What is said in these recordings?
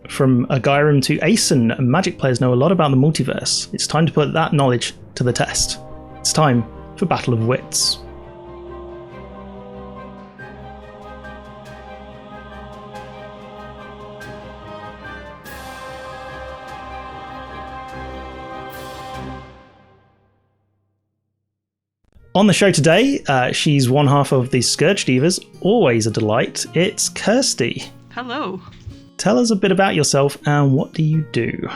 From Agyrum to Aeson, Magic players know a lot about the multiverse. It's time to put that knowledge to the test. It's time for Battle of Wits. On the show today, she's one half of the Scourge Divas, always a delight. It's Kirsty. Hello. Tell us a bit about yourself and what do you do?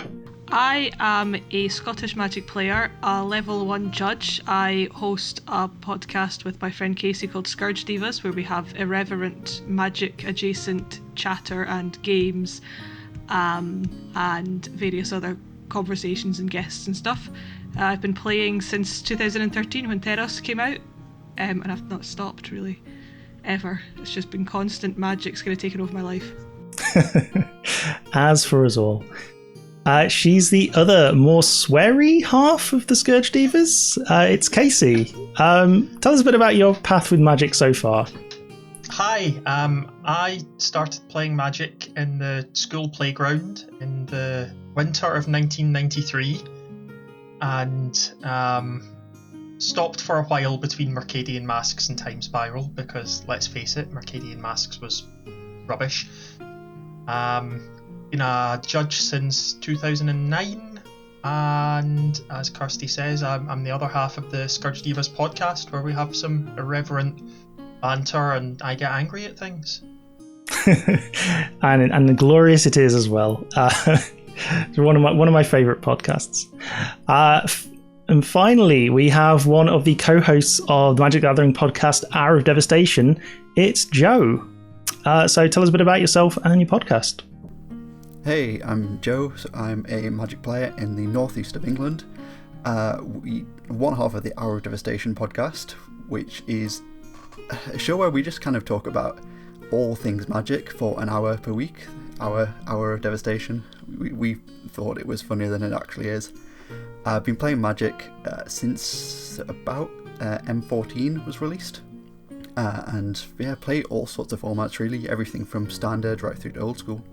I am a Scottish Magic player, a level 1 judge. I host a podcast with my friend Casey called Scourge Divas, where we have irreverent Magic adjacent chatter and games, and various other conversations and guests and stuff. I've been playing since 2013 when Teros came out, and I've not stopped really, ever. It's just been constant Magic's kind of taken over my life. As for us all. She's the other, more sweary half of the Scourge Divas. It's Casey. Tell us a bit about your path with Magic so far. Hi, I started playing Magic in the school playground in the winter of 1993. And stopped for a while between Mercadian Masks and Time Spiral because, let's face it, Mercadian Masks was rubbish. Been a judge since 2009, and as Kirsty says, I'm the other half of the Scourge Divas podcast, where we have some irreverent banter and I get angry at things. and glorious it is as well. One of my favourite podcasts. And finally, we have one of the co-hosts of the Magic Gathering podcast, Hour of Devastation. It's Joe. So tell us a bit about yourself and your podcast. Hey, I'm Joe. So I'm a Magic player in the northeast of England. One half of the Hour of Devastation podcast, which is a show where we just kind of talk about all things Magic for an hour per week. Our Hour of Devastation. We thought it was funnier than it actually is. I've been playing Magic since about M14 was released. And yeah, play all sorts of formats really, everything from standard right through to old school.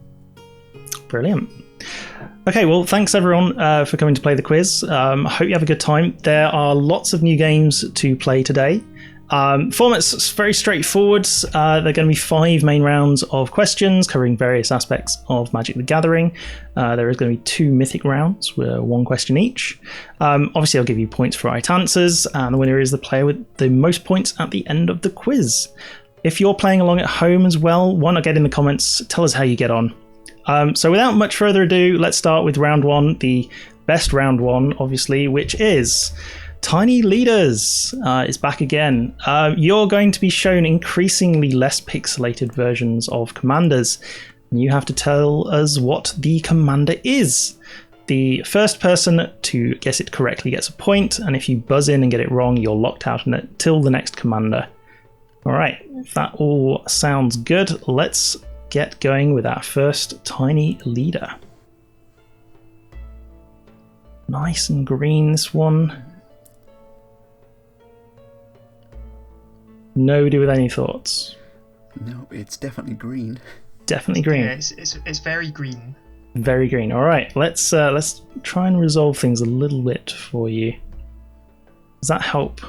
Brilliant. Okay, well, thanks everyone for coming to play the quiz. I hope you have a good time. There are lots of new games to play today. Format's very straightforward. There are going to be 5 main rounds of questions covering various aspects of Magic the Gathering. There is going to be 2 Mythic rounds with 1 question each. Obviously, I'll give you points for right answers, and the winner is the player with the most points at the end of the quiz. If you're playing along at home as well, why not get in the comments, tell us how you get on. So without much further ado, let's start with round 1, the best round 1, obviously, which is Tiny Leaders is back again. You're going to be shown increasingly less pixelated versions of commanders, and you have to tell us what the commander is. The first person to guess it correctly gets a point, and if you buzz in and get it wrong, you're locked out until the next commander. Alright, if that all sounds good, let's get going with our first Tiny Leader. Nice and green, this one. Nobody with any thoughts? No, it's definitely green. Definitely green. Yeah, it's very green. Very green. All right, let's try and resolve things a little bit for you. Does that help?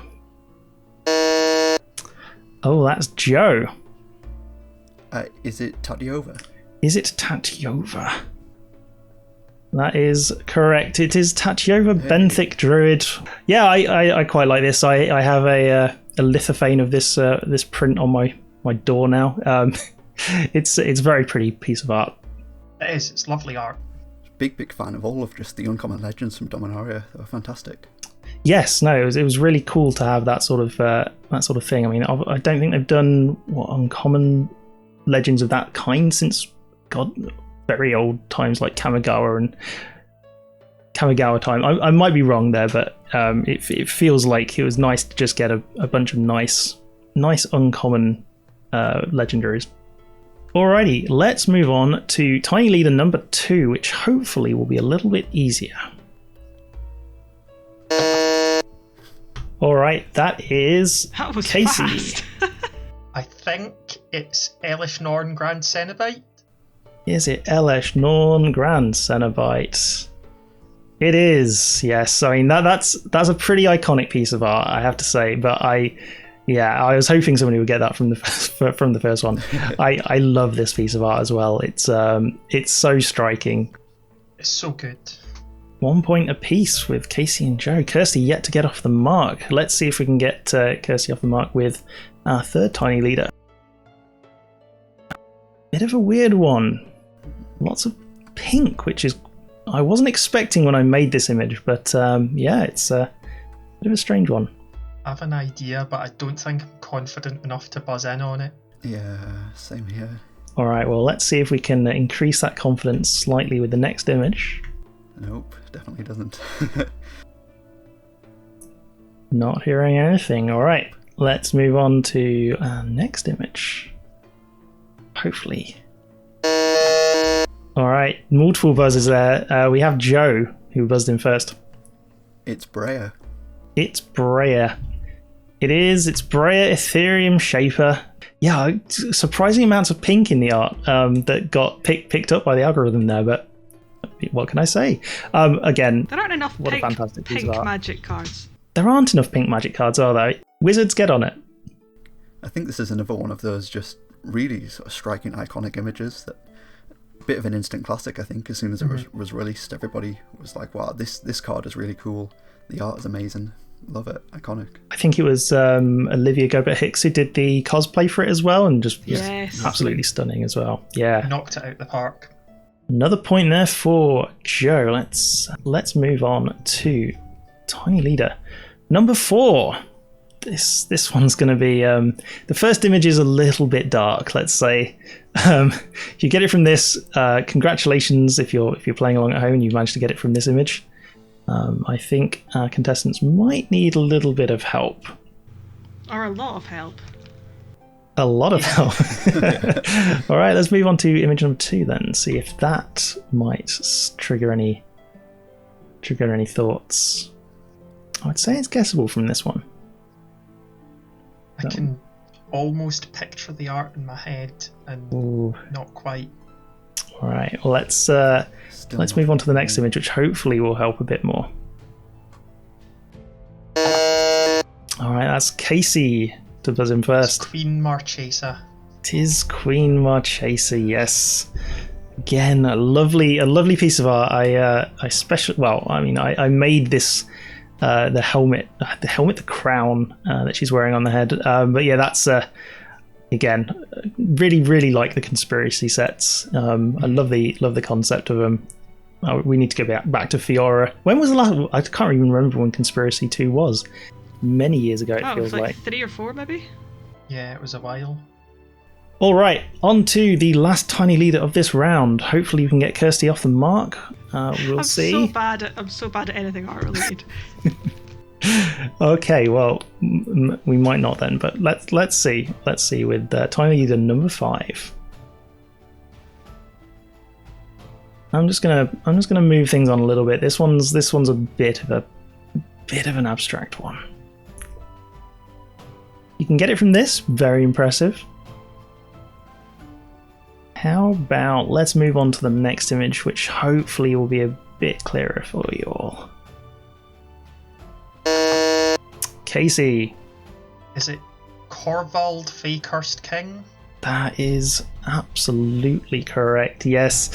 Oh, that's Joe. Is it Tatyova? Is it Tatyova? That is correct. It is Tatyova, Benthic Druid. Yeah, I quite like this. I have a lithophane of this print on my door now. It's a very pretty piece of art. It is. It's lovely art. Big fan of all of just the uncommon legends from Dominaria. They were fantastic. Yes, no, it was really cool to have that sort of thing. I mean, I don't think they've done uncommon legends of that kind since very old times like Kamigawa time. I might be wrong there, but it feels like it was nice to just get a bunch of nice uncommon legendaries. Alrighty, let's move on to Tiny Leader number 2, which hopefully will be a little bit easier. Alright, that is Casey. Fast. I think it's Elish Norn Grand Cenobite. Is it Elesh Norn Grand Cenobite? It is, yes. I mean that's a pretty iconic piece of art, I have to say. But I was hoping somebody would get that from the first one. I love this piece of art as well. It's so striking. It's so good. 1 point apiece with Casey and Joe. Kirsty yet to get off the mark. Let's see if we can get Kirsty off the mark with our third tiny leader. Bit of a weird one. Lots of pink, which is I wasn't expecting when I made this image, but it's a bit of a strange one. I have an idea, but I don't think I'm confident enough to buzz in on it. Yeah, same here. All right, well, let's see if we can increase that confidence slightly with the next image. Nope, definitely doesn't. Not hearing anything. All right, let's move on to our next image. Hopefully. All right, multiple buzzes there. We have Joe, who buzzed in first. It's Breya. It's Breya. It is. It's Breya Ethereum Shaper. Yeah, surprising amounts of pink in the art that got picked up by the algorithm there, but what can I say? Again, there aren't enough what a fantastic piece of art. Magic cards. There aren't enough pink Magic cards, are there? Wizards, get on it. I think this is another one of those just really sort of striking, iconic images that bit of an instant classic. I think as soon as it was released, everybody was like, "Wow, this card is really cool. The art is amazing. Love it. Iconic." I think it was Olivia Gobert-Hicks who did the cosplay for it as well, and just absolutely stunning as well. Yeah, knocked it out the park. Another point there for Joe. Let's move on to tiny leader number 4. This one's going to be the first image is a little bit dark, let's say. If you get it from this, congratulations if you're playing along at home and you managed to get it from this image. I think our contestants might need a little bit of help. Or a lot of help. A lot of help. All right, let's move on to image number 2 then. See if that might trigger any thoughts. I would say it's guessable from this one. I can almost picture the art in my head, and not quite. All right, well, let's move on to the next image, which hopefully will help a bit more. All right, that's Casey to buzz in first. It's Queen Marchesa. It is Queen Marchesa, yes. Again, a lovely piece of art. I made this. The helmet, the crown that she's wearing on the head. But yeah, that's again really like the conspiracy sets. I love the concept of them. We need to go back to Fiora. When was the last? I can't even remember when Conspiracy 2 was. Many years ago, it feels like 3 or 4 maybe. Yeah, it was a while. All right, on to the last tiny leader of this round. Hopefully, we can get Kirsty off the mark. We'll see. I'm so bad at anything art related. Okay, well, we might not then, but let's see. Let's see with tiny leader number 5. I'm just gonna move things on a little bit. This one's a bit of an abstract one. You can get it from this. Very impressive. How about let's move on to the next image, which hopefully will be a bit clearer for you all. Casey. Is it Corvald, Fey Cursed King? That is absolutely correct. Yes.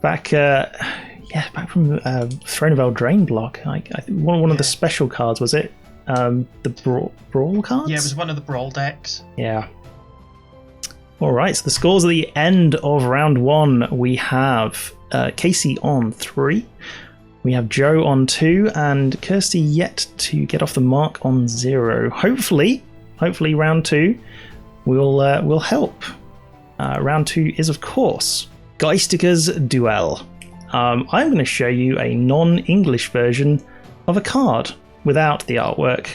Back from Throne of Eldraine block. I think one of the special cards, was it? The Brawl cards? Yeah, it was one of the Brawl decks. Yeah. Alright, so the scores at the end of round 1. We have Casey on 3. We have Joe on 2, and Kirsty yet to get off the mark on 0. Hopefully round 2 will help. Round 2 is, of course, Geistiges Duell. I'm going to show you a non-English version of a card without the artwork.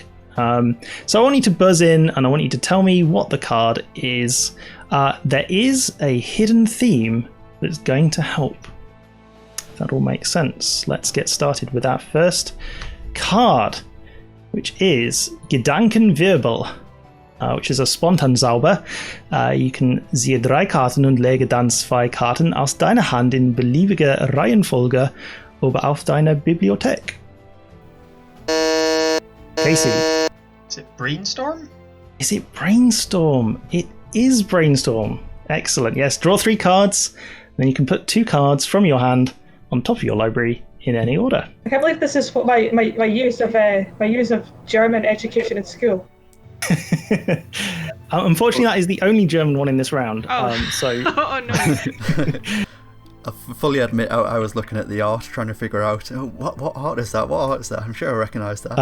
So I want you to buzz in and I want you to tell me what the card is. There is a hidden theme that's going to help. If that all makes sense. Let's get started with our first card, which is Gedankenwirbel. which is a Spontan-Zauber. You can ziehe 3 Karten und lege dann 2 Karten aus deiner Hand in beliebiger Reihenfolge oben auf deiner Bibliothek. Casey. Is it Brainstorm? Is it Brainstorm? It is Brainstorm. Excellent. Yes, draw 3 cards, then you can put 2 cards from your hand on top of your library in any order. I can't believe this is what my use of German education in school. Unfortunately, that is the only German one in this round. Oh, So oh no. I fully admit I was looking at the art, trying to figure out what art is that? What art is that? I'm sure I recognise that.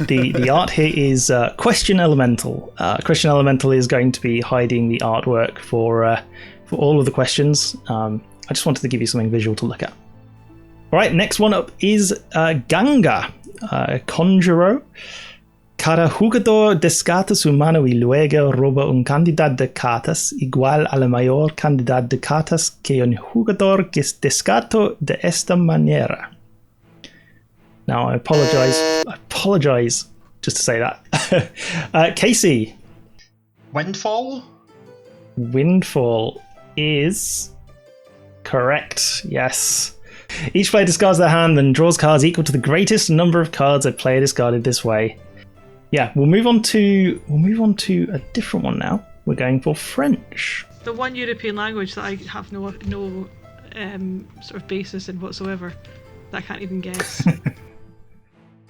the art here is Question Elemental. Question Elemental is going to be hiding the artwork for all of the questions. I just wanted to give you something visual to look at. All right, next one up is Ganga, Conjurer. Cada jugador descarta su mano y luego roba un cantidad de cartas igual a la mayor cantidad de cartas que un jugador descartó de esta manera. Now, I apologize just to say that. Casey. Windfall? Windfall is correct, yes. Each player discards their hand and draws cards equal to the greatest number of cards a player discarded this way. Yeah, we'll move on to a different one now. We're going for French. The one European language that I have no sort of basis in whatsoever. That I can't even guess.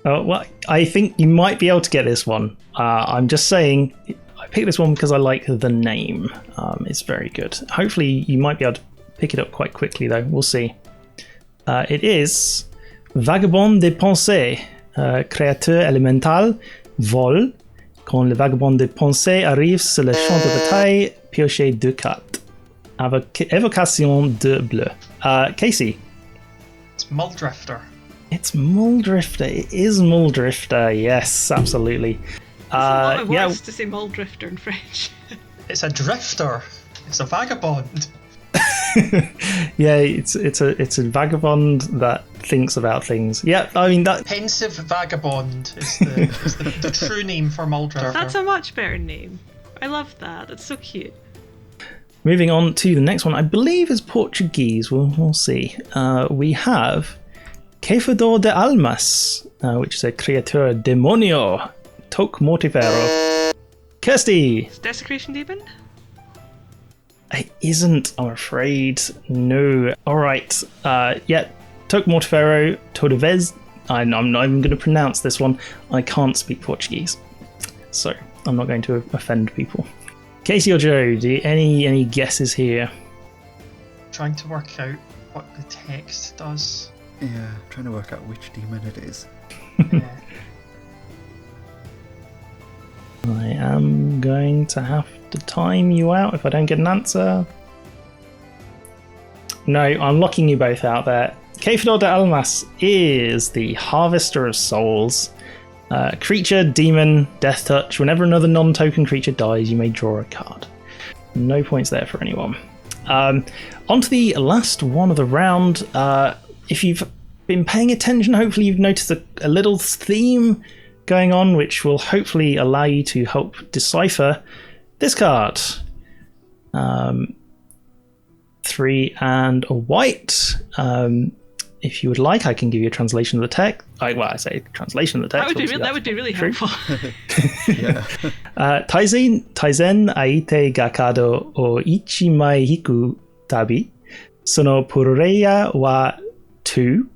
Well, I think you might be able to get this one. I'm just saying, I picked this one because I like the name. It's very good. Hopefully, you might be able to pick it up quite quickly, though. We'll see. It is Vagabond de Pensée, créateur élémental, vol. Quand le vagabond de pensée arrive sur le champ de bataille, piochez 2 cartes. Évocation de bleu. Casey. It's Muldrifter. It's Muldrifter. It is Muldrifter. Yes, absolutely. It's a lot of words to say Muldrifter in French. It's a drifter. It's a vagabond. Yeah, it's a vagabond that thinks about things. Yeah, I mean that. Pensive vagabond is the true name for Muldrifter. That's a much better name. I love that. That's so cute. Moving on to the next one, I believe is Portuguese. We'll see. We have Ceifador de Almas, which is a creature demonio, toc mortifero. Kirsty. Is Desecration Demon? It isn't, I'm afraid. No. All right. Yeah. Toc mortifero, todavez. I'm not even going to pronounce this one. I can't speak Portuguese, so I'm not going to offend people. Casey or Joe, any guesses here? Trying to work out what the text does. Yeah, trying to work out which demon it is. Yeah. I am going to have to time you out if I don't get an answer. No, I'm locking you both out there. Ceifador de Almas is the Harvester of Souls. Creature, demon, death touch. Whenever another non-token creature dies, you may draw a card. No points there for anyone. On to the last one of the round. If you've been paying attention, hopefully you've noticed a little theme going on, which will hopefully allow you to help decipher this card. 3 and a white. If you would like, I can give you a translation of the text. I say translation of the text. That would be really helpful. Yeah. Taizen aite gakado o ichi mai hiku tabi. Sono pureya wa tu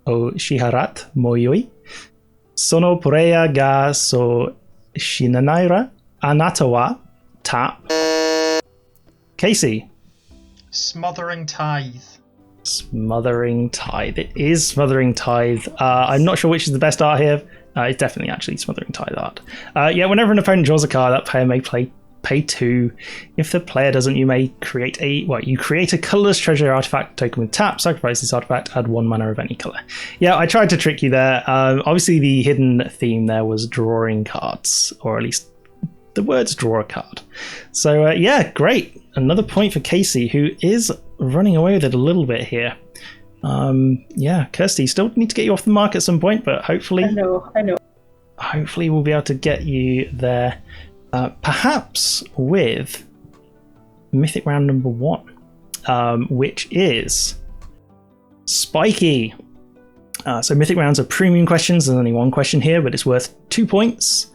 o shiharat moyoi. Sono pureya ga so shinanaira anata wa tap. Casey. Smothering Tithe. Smothering Tithe. It is Smothering Tithe. I'm not sure which is the best art here. It's definitely actually Smothering Tithe art. Yeah, whenever an opponent draws a card, that player may pay 2. If the player doesn't, you may create a colorless treasure artifact token with tap, sacrifice this artifact, add 1 mana of any color. Yeah, I tried to trick you there. Obviously, the hidden theme there was drawing cards, or at least the words draw a card. So yeah, great. Another point for Casey, who is running away with it a little bit here. Yeah, Kirsty, still need to get you off the mark at some point, but hopefully... I know. Hopefully we'll be able to get you there perhaps with Mythic round number 1, which is Spiky. So Mythic rounds are premium questions. There's only one question here, but it's worth 2 points.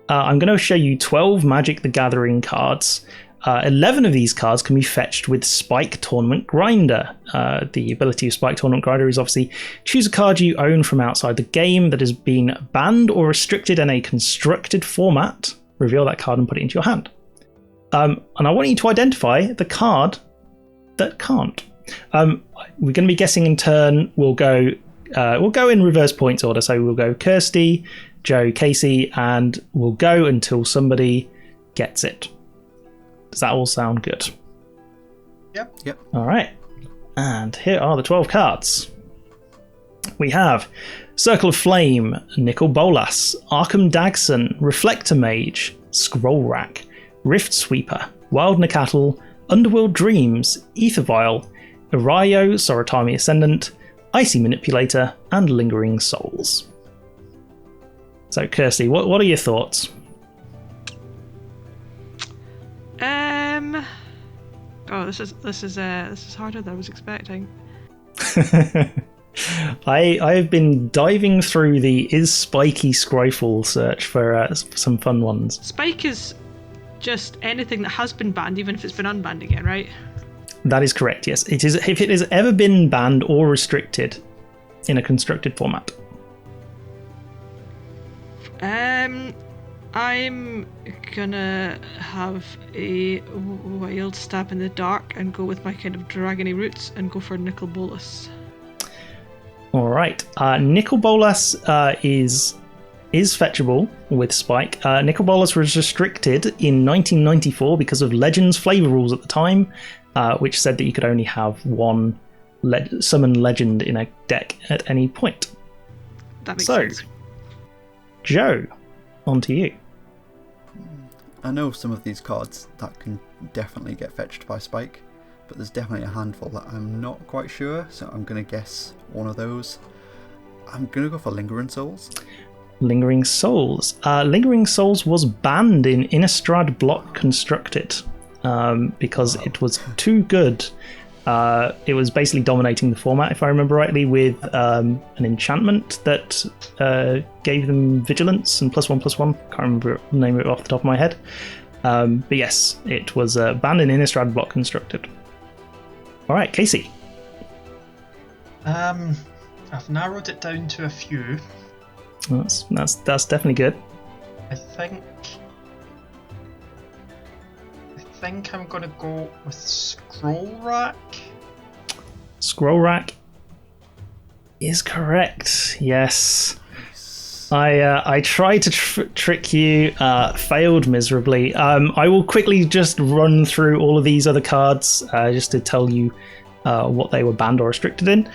I'm going to show you 12 Magic the Gathering cards. 11 of these cards can be fetched with Spike Tournament Grinder. The ability of Spike Tournament Grinder is obviously choose a card you own from outside the game that has been banned or restricted in a constructed format. Reveal that card and put it into your hand. And I want you to identify the card that can't. We're going to be guessing in turn. We'll go in reverse points order. So we'll go Kirsty, Joe, Casey, and we'll go until somebody gets it. Does that all sound good? Yep. All right. And here are the 12 cards. We have Circle of Flame, Nicol Bolas, Arkham Dagson, Reflector Mage, Scroll Rack, Rift Sweeper, Wild Nacatl, Underworld Dreams, Ether Vial, Arayo, Soratami Ascendant, Icy Manipulator, and Lingering Souls. So, Kirsty, what are your thoughts? Oh, this is harder than I was expecting. I have been diving through the Is Spiky Scryfall search for some fun ones. Spike is just anything that has been banned, even if it's been unbanned again, right? That is correct, yes. It is if it has ever been banned or restricted in a constructed format. I'm gonna have a wild stab in the dark and go with my kind of dragony roots and go for Nicol Bolas. All right, Nicol Bolas is fetchable with Spike. Nicol Bolas was restricted in 1994 because of Legends flavor rules at the time, which said that you could only have one summon legend in a deck at any point. That makes sense. Joe, on to you. I know some of these cards that can definitely get fetched by Spike, but there's definitely a handful that I'm not quite sure, so I'm going to guess one of those. I'm going to go for Lingering Souls. Lingering Souls. Lingering Souls was banned in Innistrad Block Constructed because it was too good. It was basically dominating the format, if I remember rightly, with an enchantment that gave them vigilance and +1/+1. Can't remember the name of it off the top of my head. But yes, it was banned in Innistrad Block Constructed. All right, Casey. I've narrowed it down to a few. That's definitely good. I think I'm gonna go with Scroll Rack. Scroll Rack is correct. Yes. I tried to trick you, failed miserably. I will quickly just run through all of these other cards just to tell you what they were banned or restricted in.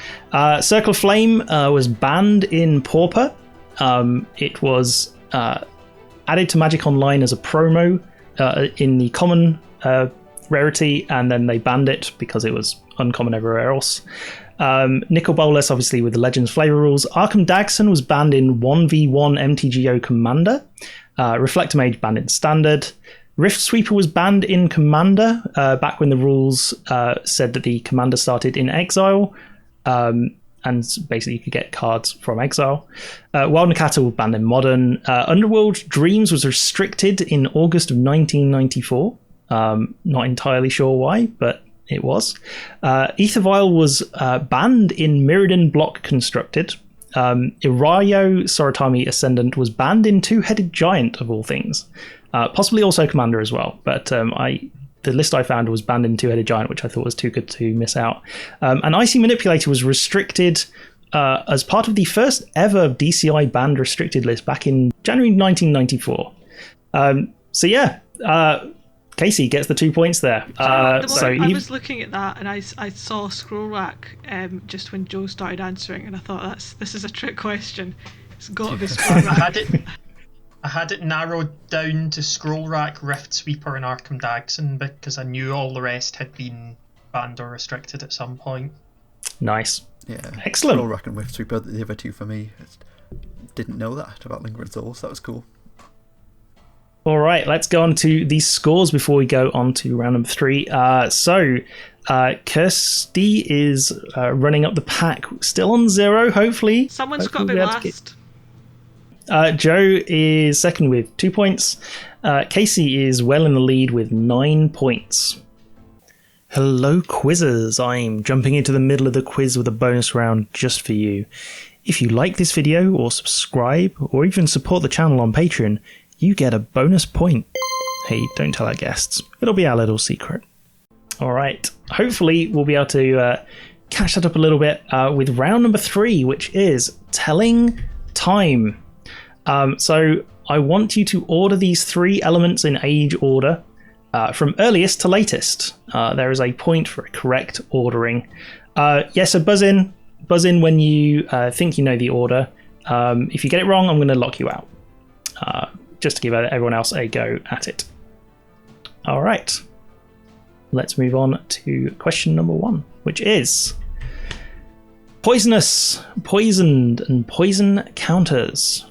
Circle of Flame was banned in Pauper. It was added to Magic Online as a promo in the common rarity, and then they banned it because it was uncommon everywhere else. Nicol Bolas, obviously, with the Legends flavor rules. Arkham Dagson was banned in 1v1 MTGO Commander. Reflector Mage banned in Standard. Rift Sweeper was banned in Commander back when the rules said that the Commander started in Exile, and basically you could get cards from Exile. Wild Nacatl was banned in Modern. Underworld Dreams was restricted in August of 1994. Not entirely sure why, but it was. Ether Vial was banned in Mirrodin Block Constructed. Arayo Soratami Ascendant was banned in Two-Headed Giant, of all things. Possibly also Commander as well, but the list I found was banned in Two-Headed Giant, which I thought was too good to miss out. And Icy Manipulator was restricted as part of the first ever DCI banned restricted list back in January 1994. So yeah, Casey gets the 2 points there. I was looking at that and I saw Scroll Rack just when Joe started answering, and I thought this is a trick question. It's got to be Scroll Rack. I had it narrowed down to Scroll Rack, Rift Sweeper, and Arkham Dagson because I knew all the rest had been banned or restricted at some point. Nice. Yeah. Excellent. Scroll Rack and Rift Sweeper, the other two for me. I didn't know that about Lingering Souls. That was cool. All right, let's go on to the scores before we go on to round number 3. Kirsty is running up the pack, still on 0, hopefully. Someone's got to be we'll able to last. Joe is second with 2 points. Casey is well in the lead with 9 points. Hello, quizzers. I'm jumping into the middle of the quiz with a bonus round just for you. If you like this video, or subscribe, or even support the channel on Patreon, you get a bonus point. Hey, don't tell our guests. It'll be our little secret. All right. Hopefully, we'll be able to catch that up a little bit with round number 3, which is telling time. So I want you to order these 3 elements in age order from earliest to latest. There is a point for correct ordering. So buzz in when you think you know the order. If you get it wrong, I'm going to lock you out. Just to give everyone else a go at it. All right. Let's move on to question number 1, which is poisonous, poisoned, and poison counters.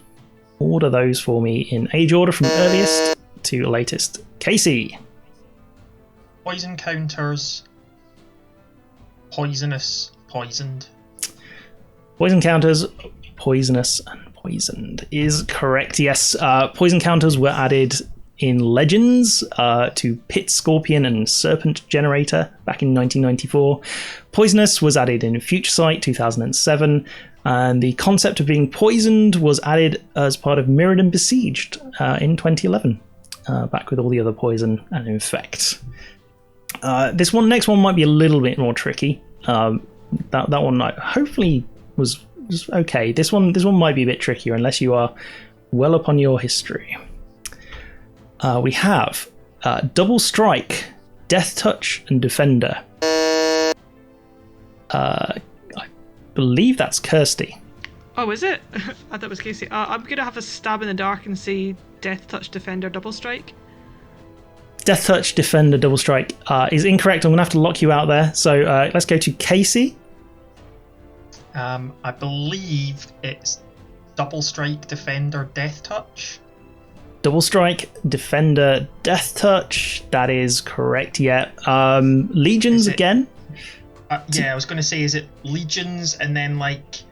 Order those for me in age order from earliest to latest. Casey. Poison counters. Poisonous, poisoned. Poison counters, poisonous, and poisoned is correct. Yes, poison counters were added in Legends to Pit, Scorpion, and Serpent Generator back in 1994. Poisonous was added in Future Sight 2007, and the concept of being poisoned was added as part of Mirrored and Besieged in 2011, back with all the other poison and infect. This next one might be a little bit more tricky. That one hopefully was okay. This one might be a bit trickier unless you are well up on your history. We have Double Strike, Death Touch, and Defender. I believe that's Kirsty. Oh, is it? I thought it was Casey. I'm going to have a stab in the dark and say Death Touch, Defender, Double Strike. Death Touch, Defender, Double Strike is incorrect. I'm going to have to lock you out there. So let's go to Casey. I believe it's Double Strike, Defender, Death Touch. Double Strike, Defender, Death Touch. That is correct, yeah. Legions again? I was going to say, is it Legions and then like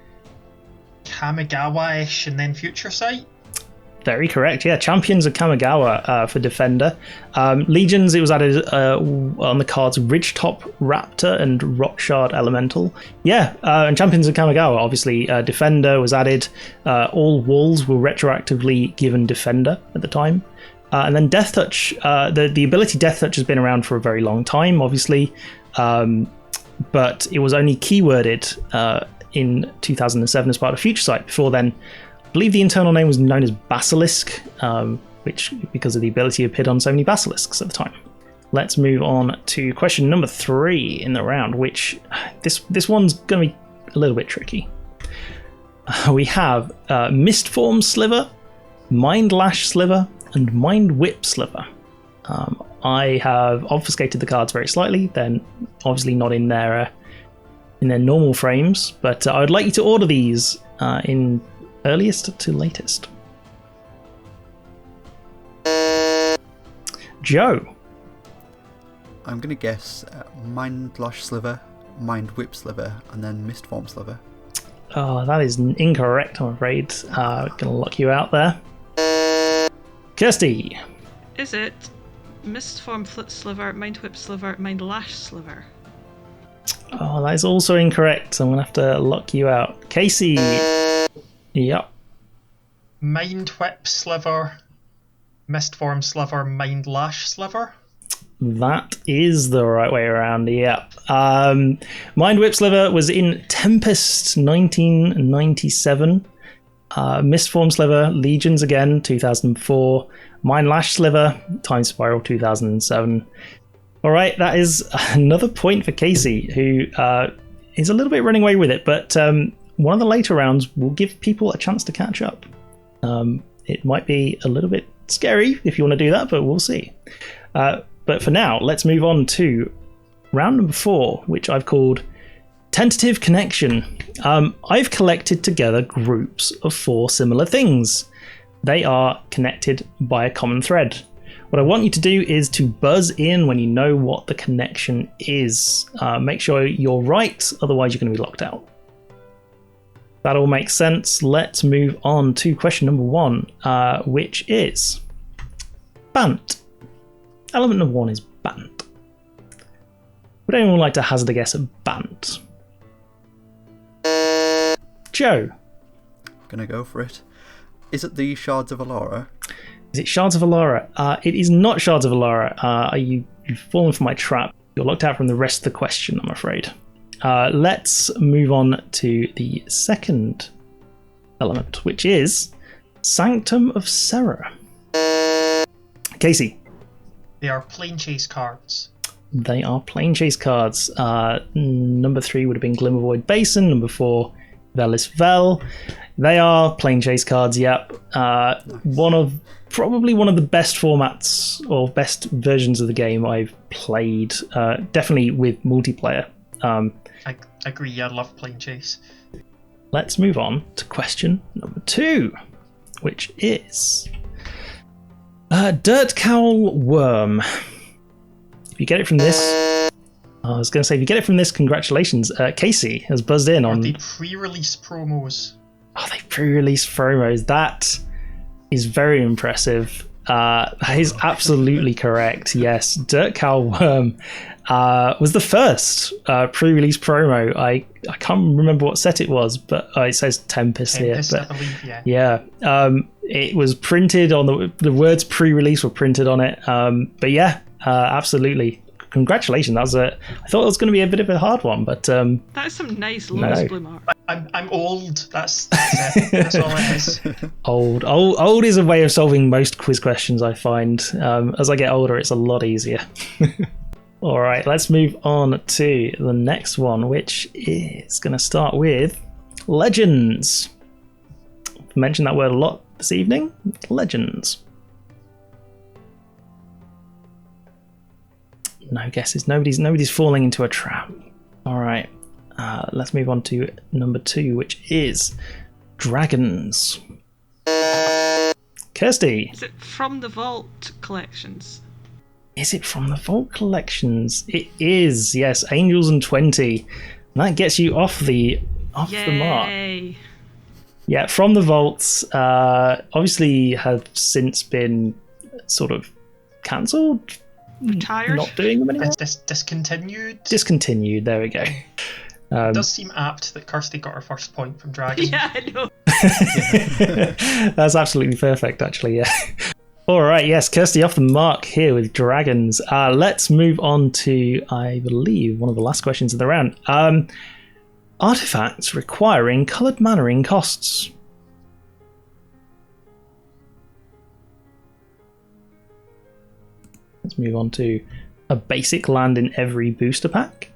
Kamigawa-ish and then Future Sight? Very correct, yeah. Champions of Kamigawa for Defender. Legions, it was added on the cards Ridgetop Raptor and Rockshard Elemental. Yeah, and Champions of Kamigawa, obviously Defender was added. All walls were retroactively given Defender at the time. And then Death Touch, the ability Death Touch has been around for a very long time, obviously. But it was only keyworded in 2007 as part of Future Sight. Before then, I believe the internal name was known as Basilisk, which because of the ability appeared on so many basilisks at the time. Let's move on to question number 3 in the round, which this one's going to be a little bit tricky. We have Mistform Sliver, Mind Lash Sliver, and Mind Whip Sliver. I have obfuscated the cards very slightly. They're obviously not in their normal frames, but I would like you to order these in earliest to latest. Joe. I'm going to guess Mind Lash Sliver, Mind Whip Sliver, and then Mistform Sliver. Oh, that is incorrect, I'm afraid. I'm going to lock you out there. Kirsty. Is it Mistform Sliver, Mind Whip Sliver, Mind Lash Sliver? Oh, that is also incorrect. I'm going to have to lock you out. Casey. Yep. Mind Whip Sliver, Mistform Sliver, Mind Lash Sliver. That is the right way around, yeah. Mind Whip Sliver was in Tempest 1997. Mistform Sliver, Legions again, 2004. Mind Lash Sliver, Time Spiral 2007. All right, that is another point for Casey, who is a little bit running away with it, but one of the later rounds will give people a chance to catch up. It might be a little bit scary if you want to do that, but we'll see. But for now, let's move on to round number 4, which I've called Tentative Connection. I've collected together groups of 4 similar things. They are connected by a common thread. What I want you to do is to buzz in when you know what the connection is. Make sure you're right, otherwise you're going to be locked out. That all makes sense. Let's move on to question number 1, which is Bant. Element number 1 is Bant. Would anyone like to hazard a guess at Bant? Joe. Gonna go for it. Is it the Shards of Alara? Is it Shards of Alara? It is not Shards of Alara. You've fallen for my trap. You're locked out from the rest of the question, I'm afraid. Let's move on to the second element, which is Sanctum of Serra. Casey. They are plane chase cards. They are plane chase cards. Number 3 would have been Glimmervoid Basin. Number 4, Velis Vel. They are plane chase cards, yep. Probably one of the best formats or best versions of the game I've played. Definitely with multiplayer. I agree, I love plane chase. Let's move on to question number 2, which is Dirt Cowl Worm. If you get it from this, I was going to say, if you get it from this, congratulations. Casey has buzzed in on the pre-release promos. Oh, they pre-release promos. That is very impressive. That is absolutely correct. Yes, Dirt Cowl Worm was the first pre-release promo. I can't remember what set it was, but it says Tempest here. But, I believe, yeah. Yeah, it was printed on the words pre-release were printed on it. But yeah, absolutely. Congratulations. I thought it was going to be a bit of a hard one, but that is some nice low blue mark. I'm old. That's it. That's all it is. Old is a way of solving most quiz questions, I find. As I get older, it's a lot easier. All right, let's move on to the next one, which is going to start with Legends. I've mentioned that word a lot this evening. Legends. No guesses. Nobody's falling into a trap. All right. Let's move on to number 2, which is Dragons. Kirsty. Is it from the Vault collections? Is it from the Vault collections? It is. Yes, Angels and 20. And that gets you off the mark. Yeah, from the Vaults. Obviously, have since been sort of cancelled. Retired? Not doing them anymore? Discontinued? Discontinued, there we go. It does seem apt that Kirsty got her first point from Dragon. Yeah, I know. That's absolutely perfect, actually, yeah. All right, yes, Kirsty off the mark here with Dragons. Let's move on to, I believe, one of the last questions of the round. Artifacts requiring coloured mannering costs. Let's move on to a basic land in every booster pack.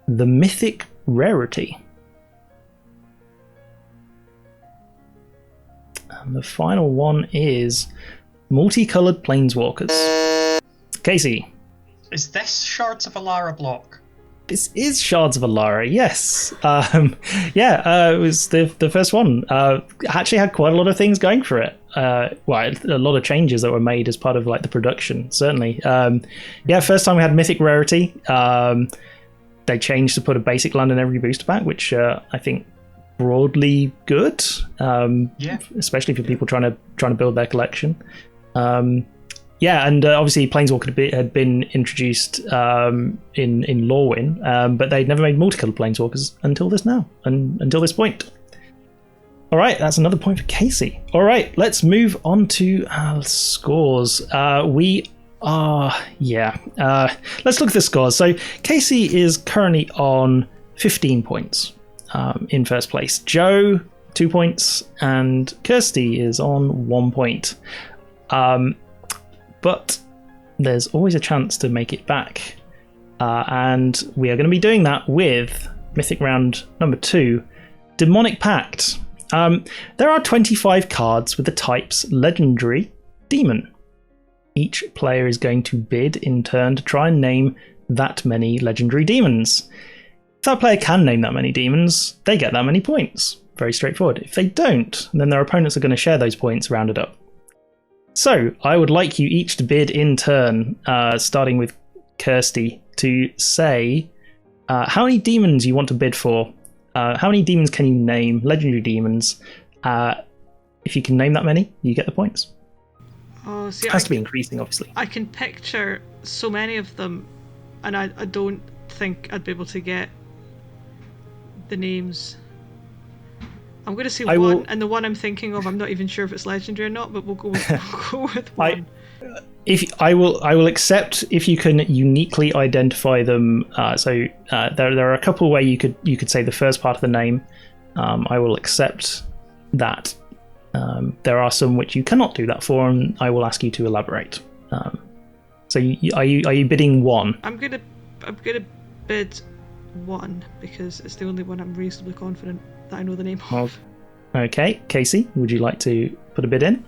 The Mythic Rarity. And the final one is multicoloured Planeswalkers. Casey. Is this Shards of Alara block? This is Shards of Alara, yes. It was the first one. Actually had quite a lot of things going for it. A lot of changes that were made as part of like the production, certainly. First time we had Mythic Rarity. They changed to put a basic land in every booster pack, which I think broadly good. Especially for people trying to build their collection. And obviously Planeswalker had been introduced in Lorwyn, but they'd never made multicolored Planeswalkers until this point. All right, that's another point for Casey. All right, let's move on to scores. Let's look at the scores. So Casey is currently on 15 points in first place. Joe, 2 points, and Kirsty is on 1 point. But there's always a chance to make it back. And we are going to be doing that with Mythic Round number 2, Demonic Pact. There are 25 cards with the types Legendary, Demon. Each player is going to bid in turn to try and name that many Legendary Demons. If that player can name that many demons, they get that many points. Very straightforward. If they don't, then their opponents are going to share those points rounded up. So I would like you each to bid in turn, starting with Kirsty, to say how many demons you want to bid for. How many demons can you name? Legendary demons. If you can name that many, you get the points. Oh, see, it has to be increasing, obviously. I can picture so many of them, and I don't think I'd be able to get the names. I'm going to say one, and the one I'm thinking of, I'm not even sure if it's legendary or not, but we'll go with one. I will accept if you can uniquely identify them. There are a couple where you could say the first part of the name. I will accept that. There are some which you cannot do that for, and I will ask you to elaborate. Are you bidding one? I'm gonna bid one because it's the only one I'm reasonably confident that I know the name of. Okay, Casey, would you like to put a bid in?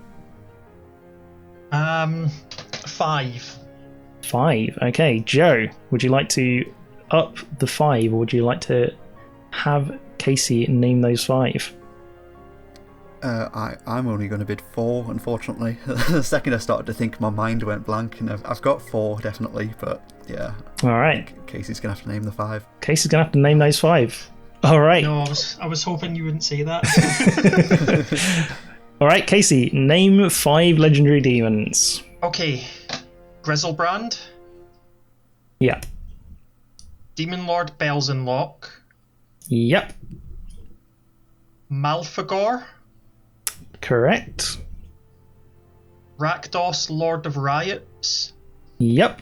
5. 5. Okay, Joe, would you like to up the 5, or would you like to have Casey name those 5? I'm only going to bid 4, unfortunately. The second I started to think, my mind went blank, and I've got 4 definitely, but yeah. All right. Casey's going to have to name the 5. Casey's going to have to name those 5. All right. No, I was hoping you wouldn't say that. All right, Casey, name 5 legendary demons. Okay, Grizzlebrand. Yeah. Demon Lord Belzenlock. Yep. Malfagor. Correct. Rakdos, Lord of Riots. Yep.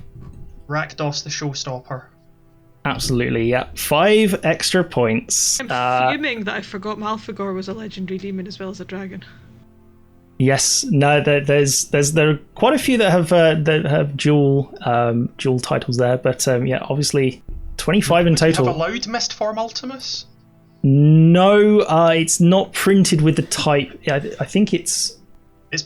Rakdos the Showstopper. Absolutely, yep. 5 extra points. I'm fuming that I forgot Malfagor was a legendary demon as well as a dragon. Yes, no, there are quite a few that have dual titles there, but yeah, obviously 25 in total. Have allowed Mistform Ultimus? No, it's not printed with the type. I think it's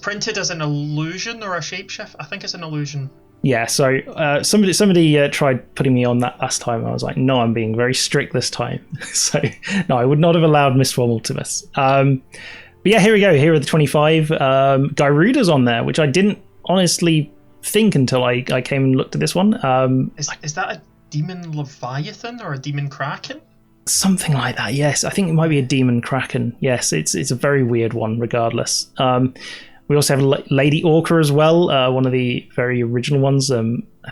printed as an illusion or a shapeshift. I think it's an illusion. Yeah, so somebody tried putting me on that last time. I was like, no, I'm being very strict this time. So no, I would not have allowed Mistform Ultimus. But yeah, here we go. Here are the 25. Gyruda's on there, which I didn't honestly think until I came and looked at this one. Is that a demon Leviathan or a demon Kraken? Something like that, yes. I think it might be a demon Kraken. Yes, it's a very weird one regardless. We also have Lady Orca as well, one of the very original ones.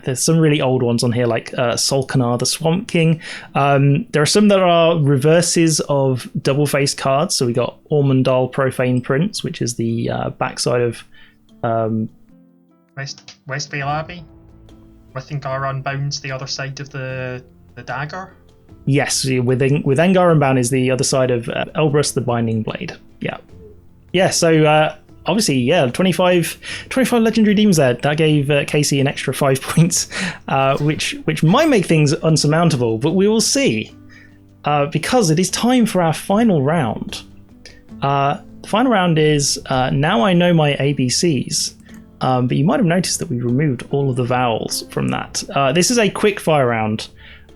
There's some really old ones on here, like Solkanar the Swamp King. There are some that are reverses of double-faced cards. So we got Ormondal Profane Prince, which is the backside of... Westvale Abbey? With Engar Unbound's the other side of the dagger? Yes, with Engar Unbound is the other side of Elbrus the Binding Blade. Yeah. Yeah, so... obviously, yeah, 25 legendary demons there. That gave Casey an extra 5 points, which might make things unsurmountable, but we will see. Because it is time for our final round. The final round is Now I Know My ABCs. But you might have noticed that we removed all of the vowels from that. This is a quick fire round.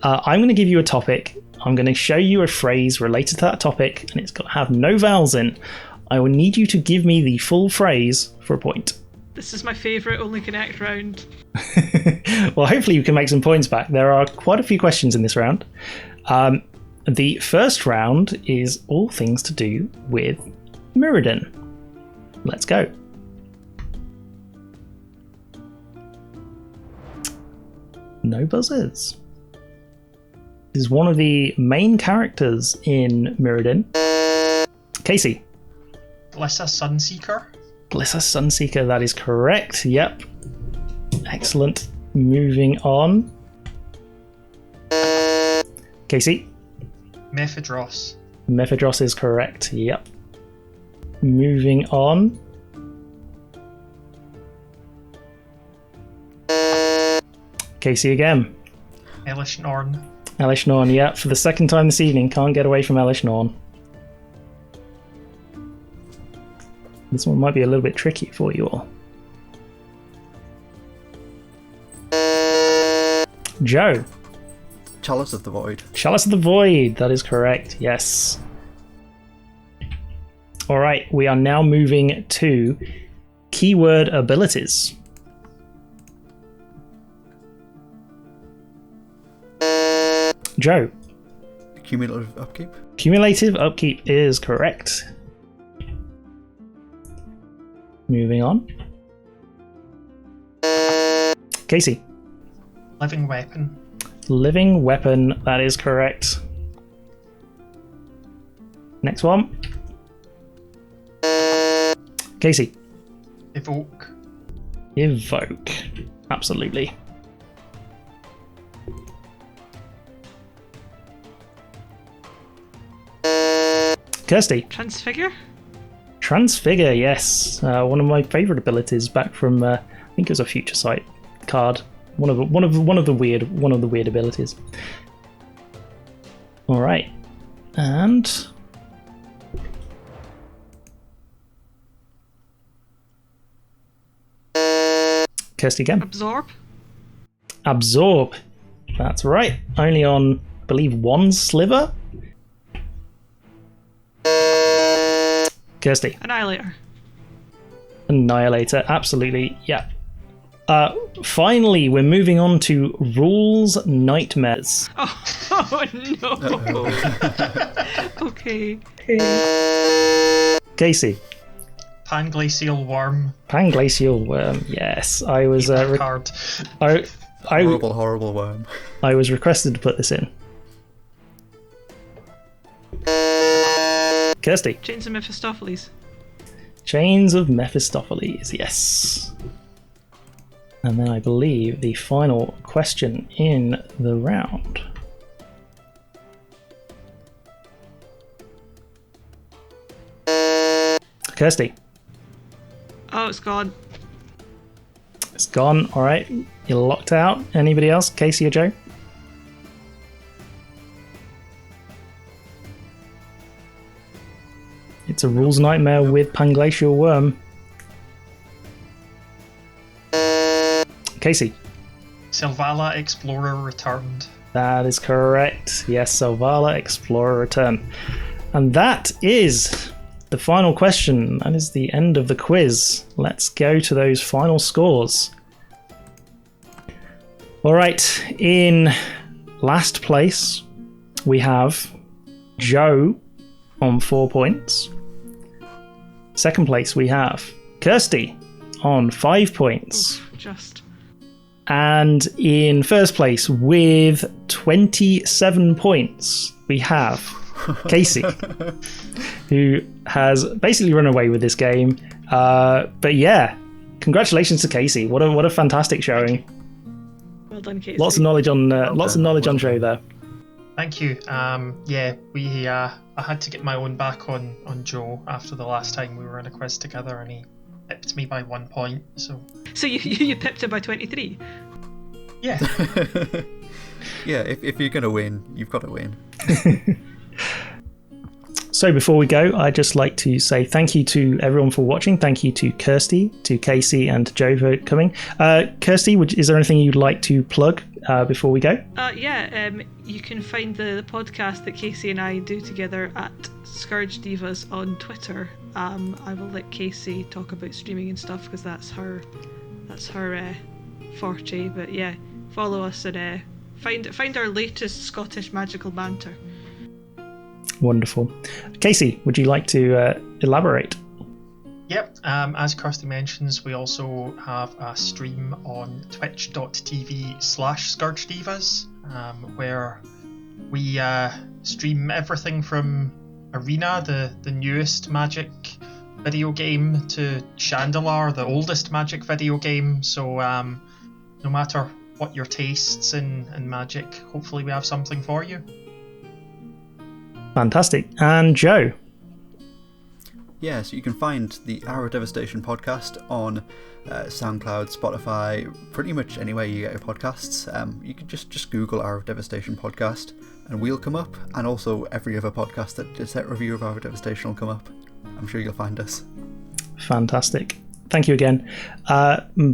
I'm going to give you a topic. I'm going to show you a phrase related to that topic, and it's got to have no vowels in. I will need you to give me the full phrase for a point. This is my favourite Only Connect round. Well, hopefully you can make some points back. There are quite a few questions in this round. The first round is all things to do with Mirrodin. Let's go. No buzzers. This is one of the main characters in Mirrodin. Casey. Blissa Sunseeker. Blissa Sunseeker, that is correct. Yep. Excellent. Moving on. Casey. Mephidros. Mephidros is correct. Yep. Moving on. Casey again. Elish Norn. Elish Norn, yep. For the second time this evening, can't get away from Elish Norn. This one might be a little bit tricky for you all. Joe. Chalice of the Void. Chalice of the Void, that is correct, yes. Alright, we are now moving to keyword abilities. Joe. Cumulative upkeep. Cumulative upkeep is correct. Moving on. Casey. Living weapon. Living weapon, that is correct. Next one. Casey. Evoke. Evoke. Absolutely. Kirsty. Transfigure? Transfigure, yes. One of my favourite abilities back from I think it was a Future Sight card. One of the weird abilities. Alright. And Kirsty again. Absorb? Absorb. That's right. Only on, I believe, one sliver. Kirsty. Annihilator. Annihilator, absolutely, yeah. Finally, we're moving on to Rules Nightmares. Oh no! Okay. Casey. Panglacial Worm. Panglacial Worm, yes. I was Card. Horrible worm. I was requested to put this in. Kirsty. Chains of Mephistopheles. Chains of Mephistopheles, yes. And then I believe the final question in the round. Kirsty. Oh, it's gone. It's gone. All right. You're locked out. Anybody else? Casey or Joe? It's a Rules Nightmare with Panglacial Worm. Casey. Selvala Explorer Returned. That is correct. Yes, Selvala Explorer Return. And that is the final question. That is the end of the quiz. Let's go to those final scores. All right, in last place, we have Joe on 4 points. Second place, we have Kirsty on 5 points. Just. And in first place, with 27 points, we have Casey, who has basically run away with this game. But yeah, congratulations to Casey. What a fantastic showing. Well done, Casey. Lots of knowledge on Joe there. Thank you. Yeah, I had to get my own back on Joe after the last time we were in a quiz together, and he pipped me by 1 point. So you pipped him by 23. Yeah. Yeah, if you're gonna win, you've got to win. So before we go, I'd just like to say thank you to everyone for watching. Thank you to Kirsty, to Casey, and to Joe for coming. Kirsty, is there anything you'd like to plug before we go? You can find the podcast that Casey and I do together at Scourge Divas on Twitter. I will let Casey talk about streaming and stuff because that's her forte. But yeah, follow us and find our latest Scottish magical banter. Wonderful. Casey, would you like to elaborate? Yep, as Kirsty mentions, we also have a stream on twitch.tv/Scourge Divas, where we stream everything from Arena, the newest Magic video game, to Chandelar, the oldest Magic video game. So no matter what your tastes in Magic, hopefully we have something for you. Fantastic. And Joe? Yeah, so you can find the Hour of Devastation podcast on SoundCloud, Spotify, pretty much anywhere you get your podcasts. You can just Google Hour of Devastation podcast and we'll come up, and also every other podcast that does that review of Hour of Devastation will come up. I'm sure you'll find us. Fantastic. Thank you again.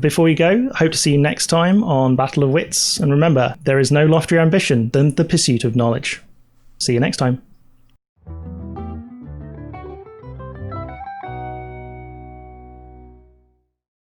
Before we go, hope to see you next time on Battle of Wits. And remember, there is no loftier ambition than the pursuit of knowledge. See you next time.